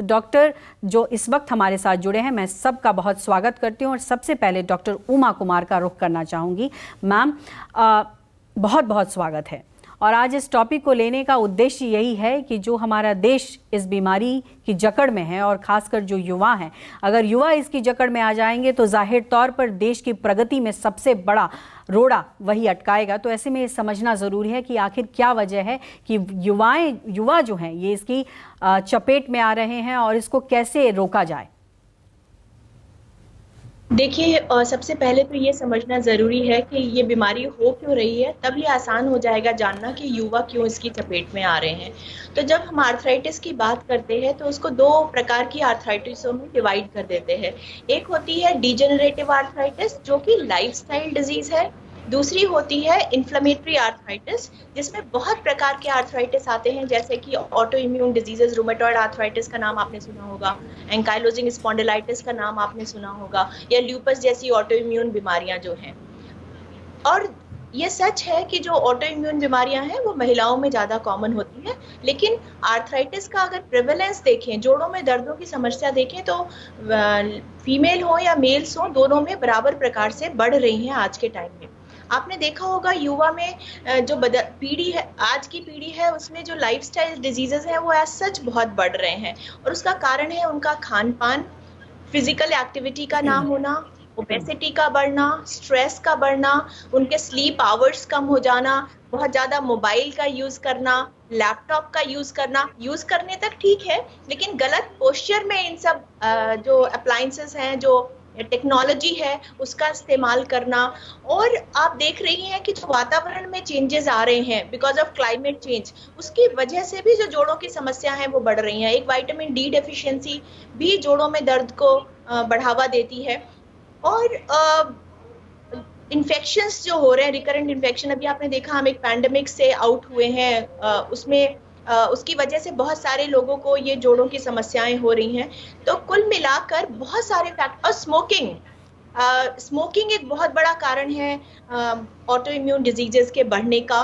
Doctor जो इस वक्त हमारे साथ जुड़े हैं, मैं सबका बहुत स्वागत करती हूँ और सबसे पहले डॉक्टर उमा कुमार का रुख करना चाहूँगी। मैम, बहुत बहुत स्वागत है। और आज इस टॉपिक को लेने का उद्देश्य यही है कि जो हमारा देश इस बीमारी की जकड़ में है और ख़ासकर जो युवा हैं, अगर युवा इसकी जकड़ में आ जाएंगे तो जाहिर तौर पर देश की प्रगति में सबसे बड़ा रोड़ा वही अटकाएगा। तो ऐसे में ये समझना ज़रूरी है कि आखिर क्या वजह है कि युवा जो हैं ये इसकी चपेट में आ रहे हैं और इसको कैसे रोका जाए। देखिए, सबसे पहले तो ये समझना ज़रूरी है कि ये बीमारी हो क्यों रही है, तब ये आसान हो जाएगा जानना कि युवा क्यों इसकी चपेट में आ रहे हैं। तो जब हम आर्थराइटिस की बात करते हैं तो उसको दो प्रकार की आर्थराइटिसों में डिवाइड कर देते हैं। एक होती है डिजेनरेटिव आर्थराइटिस, जो कि लाइफस्टाइल डिजीज़ है। दूसरी होती है इन्फ्लेमेटरी आर्थराइटिस, जिसमें बहुत प्रकार के आर्थराइटिस आते हैं, जैसे कि auto immune diseases, rheumatoid arthritis का नाम आपने सुना होगा, एंकाइलोजिंग स्पॉन्डिलाइटिस का नाम आपने सुना होगा, या ल्यूपस जैसी ऑटो इम्यून बीमारियां जो हैं। और ये सच है कि जो ऑटो इम्यून बीमारियां हैं वो महिलाओं में ज़्यादा कॉमन होती है, लेकिन आर्थराइटिस का अगर प्रेवलेंस देखें, जोड़ों में दर्दों की समस्या देखें, तो फीमेल हो या मेल्स हो, दोनों में बराबर प्रकार से बढ़ रही हैं आज के टाइम में। आपने देखा होगा युवा में जो पीढ़ी है, आज की पीढ़ी है, उसमें जो लाइफस्टाइल डिजीजेस हैं वो एज सच बहुत बढ़ रहे हैं। और उसका कारण है उनका खान पान, फिजिकल एक्टिविटी का ना होना, ओबेसिटी का बढ़ना, स्ट्रेस का बढ़ना, उनके स्लीप आवर्स कम हो जाना, बहुत ज़्यादा मोबाइल का यूज़ करना, लैपटॉप का यूज़ करना। यूज़ करने तक ठीक है, लेकिन गलत पोस्चर में इन सब जो अप्लायंसेस हैं, जो टेक्नोलॉजी है, उसका इस्तेमाल करना। और आप देख रही हैं कि जो वातावरण में चेंजेस आ रहे हैं बिकॉज ऑफ क्लाइमेट चेंज, उसकी वजह से भी जो जोड़ों की समस्या है वो बढ़ रही हैं। एक विटामिन डी डेफिशिएंसी भी जोड़ों में दर्द को बढ़ावा देती है। और इन्फेक्शंस जो हो रहे हैं, रिकरेंट इन्फेक्शन, अभी आपने देखा हम एक पैंडेमिक से आउट हुए हैं, उसमें उसकी वजह से बहुत सारे लोगों को ये जोड़ों की समस्याएं हो रही हैं। तो कुल मिलाकर बहुत सारे फैक्टर, और स्मोकिंग एक बहुत बड़ा कारण है ऑटो इम्यून डिजीजेस के बढ़ने का।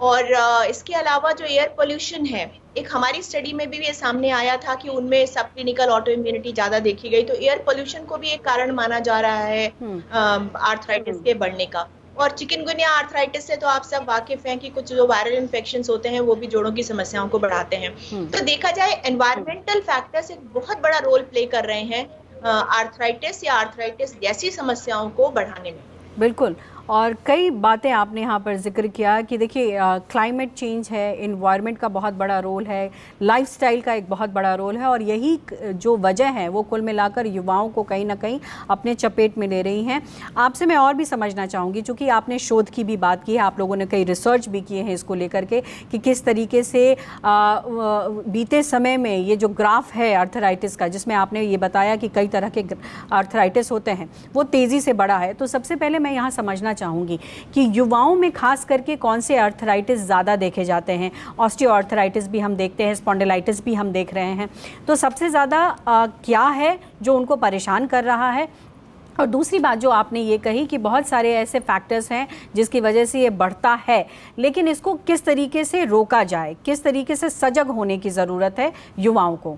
और इसके अलावा जो एयर पोल्यूशन है, एक हमारी स्टडी में भी ये सामने आया था कि उनमें सब क्लिनिकल ऑटो इम्यूनिटी ज़्यादा देखी गई। तो एयर पोल्यूशन को भी एक कारण माना जा रहा है आर्थराइटिस के बढ़ने का। और चिकनगुनिया आर्थराइटिस से तो आप सब वाकिफ हैं कि कुछ जो वायरल इन्फेक्शंस होते हैं वो भी जोड़ों की समस्याओं को बढ़ाते हैं। तो देखा जाए एनवायरमेंटल फैक्टर्स एक बहुत बड़ा रोल प्ले कर रहे हैं आर्थराइटिस या आर्थराइटिस जैसी समस्याओं को बढ़ाने में। बिल्कुल, और कई बातें आपने यहाँ पर जिक्र किया कि देखिए क्लाइमेट चेंज है, इन्वायरमेंट का बहुत बड़ा रोल है, लाइफस्टाइल का एक बहुत बड़ा रोल है, और यही जो वजह है वो कुल मिलाकर युवाओं को कहीं ना कहीं अपने चपेट में ले रही हैं। आपसे मैं और भी समझना चाहूँगी, चूँकि आपने शोध की भी बात की है, आप लोगों ने कई रिसर्च भी किए हैं इसको लेकर के कि किस तरीके से बीते समय में ये जो ग्राफ है आर्थराइटिस का, जिसमें आपने ये बताया कि कई तरह के आर्थराइटिस होते हैं, वो तेज़ी से बढ़ा है। तो सबसे पहले मैं यहाँ समझना चाहूंगी कि युवाओं में खास करके कौन से आर्थराइटिस ज़्यादा देखे जाते हैं। ऑस्टियोआर्थराइटिस भी हम देखते हैं, स्पॉन्डिलाइटिस भी हम देख रहे हैं, तो सबसे ज़्यादा क्या है जो उनको परेशान कर रहा है। और दूसरी बात जो आपने ये कही कि बहुत सारे ऐसे फैक्टर्स हैं जिसकी वजह से ये बढ़ता है, लेकिन इसको किस तरीके से रोका जाए, किस तरीके से सजग होने की ज़रूरत है युवाओं को।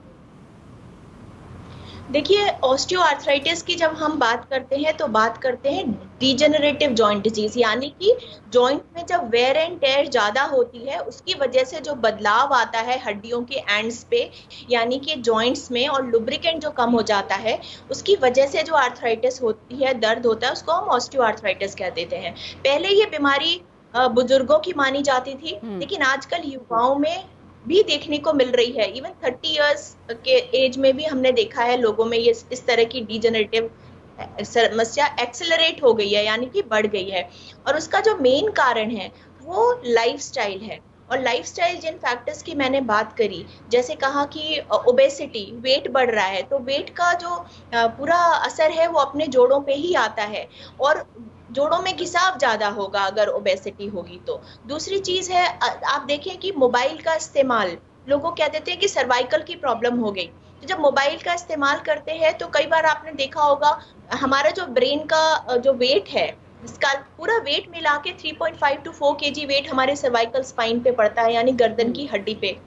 देखिए, ऑस्टियोआर्थराइटिस की जब हम बात करते हैं तो बात करते हैं डिजेनरेटिव जॉइंट डिजीज, यानी कि जॉइंट में जब वेयर एंड टेयर ज़्यादा होती है, उसकी वजह से जो बदलाव आता है हड्डियों के एंड्स पे, यानी कि जॉइंट्स में, और लुब्रिकेंट जो कम हो जाता है, उसकी वजह से जो आर्थराइटिस होती है, दर्द होता है, उसको हम ऑस्टियोआर्थराइटिस कह देते हैं। पहले ये बीमारी बुजुर्गों की मानी जाती थी, लेकिन आजकल युवाओं में भी देखने को मिल रही है। इवन 30 इयर्स के एज में भी हमने देखा है लोगों में ये इस तरह की डिजेनरेटिव समस्या एक्सेलरेट हो गई है, यानी कि बढ़ गई है। और उसका जो मेन कारण है वो लाइफस्टाइल है। और लाइफस्टाइल जिन फैक्टर्स की मैंने बात करी, जैसे कहा कि ओबेसिटी, वेट बढ़ रहा है, तो वेट का जो पूरा असर है वो अपने जोड़ों पे ही आता है, और जोड़ों में घिसाव ज़्यादा होगा अगर ओबेसिटी होगी तो। दूसरी चीज़ है, आप देखें कि मोबाइल का इस्तेमाल, लोगों कह देते हैं कि सर्वाइकल की प्रॉब्लम हो गई। तो जब मोबाइल का इस्तेमाल करते हैं तो कई बार आपने देखा होगा हमारा जो ब्रेन का जो वेट है, इसका पूरा वेट मिला के 3.5 to 4 kg वेट हमारे सर्वाइकल स्पाइन पे पड़ता है, यानी गर्दन की हड्डी पे।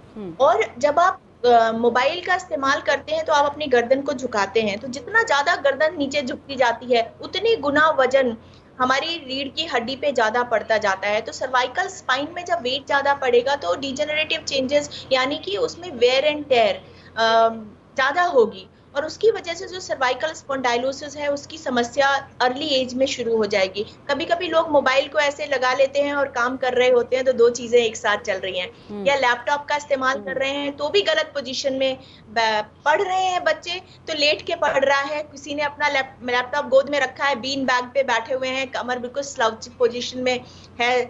और जब आप मोबाइल का इस्तेमाल करते हैं तो आप अपनी गर्दन को झुकाते हैं, तो जितना ज्यादा गर्दन नीचे झुकती जाती है उतनी गुना वजन हमारी रीढ़ की हड्डी पे ज्यादा पड़ता जाता है। तो सर्वाइकल स्पाइन में जब वेट ज्यादा पड़ेगा तो डिजेनरेटिव चेंजेस यानी कि उसमें वेयर एंड टेयर ज्यादा होगी, और उसकी वजह से जो सर्वाइकल स्पॉन्डाइलोसिस है उसकी समस्या अर्ली एज में शुरू हो जाएगी। कभी कभी लोग मोबाइल को ऐसे लगा लेते हैं और काम कर रहे होते हैं तो दो चीजें एक साथ चल रही हैं, या लैपटॉप का इस्तेमाल कर रहे हैं तो भी गलत पोजीशन में पढ़ रहे हैं बच्चे, तो लेट के पढ़ रहा है, किसी ने अपना लैपटॉप गोद में रखा है, बीन बैग पे बैठे हुए हैं, कमर बिल्कुल स्लाउच पोजीशन में है,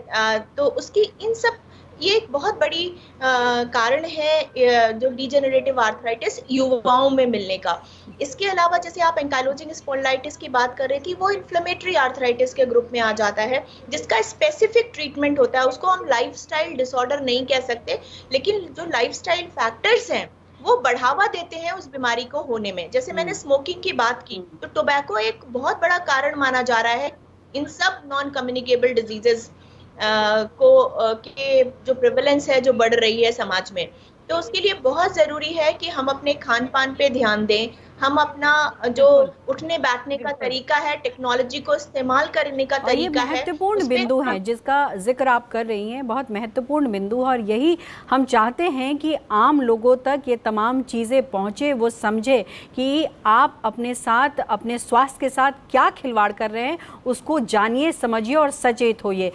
तो उसकी इन सब ये एक बहुत बड़ी कारण है जो डिजेनरेटिव आर्थराइटिस युवाओं में मिलने का। इसके अलावा जैसे आप एंकाइलोजिंग स्पॉन्डिलाइटिस की बात कर रही थी, वो इन्फ्लेमेटरी आर्थराइटिस के ग्रुप में आ जाता है, जिसका स्पेसिफिक ट्रीटमेंट होता है। उसको हम लाइफस्टाइल डिसऑर्डर नहीं कह सकते, लेकिन जो लाइफस्टाइल फैक्टर्स हैं वो बढ़ावा देते हैं उस बीमारी को होने में। जैसे मैंने स्मोकिंग की बात की, तो टोबैको एक बहुत बड़ा कारण माना जा रहा है इन सब नॉन कम्युनिकेबल डिजीजेस के जो प्रेवलेंस है जो बढ़ रही है समाज में। तो उसके लिए बहुत जरूरी है कि हम अपने खान पान पे ध्यान दें, हम अपना जो उठने बैठने का तरीका है, टेक्नोलॉजी को इस्तेमाल करने का और ये तरीका है, महत्वपूर्ण बिंदु है जिसका जिक्र आप कर रही हैं, बहुत महत्वपूर्ण बिंदु है, और यही हम चाहते हैं कि आम लोगों तक ये तमाम चीज़ें पहुँचे, वो समझे कि आप अपने साथ, अपने स्वास्थ्य के साथ क्या खिलवाड़ कर रहे हैं, उसको जानिए, समझिए और सचेत होइए।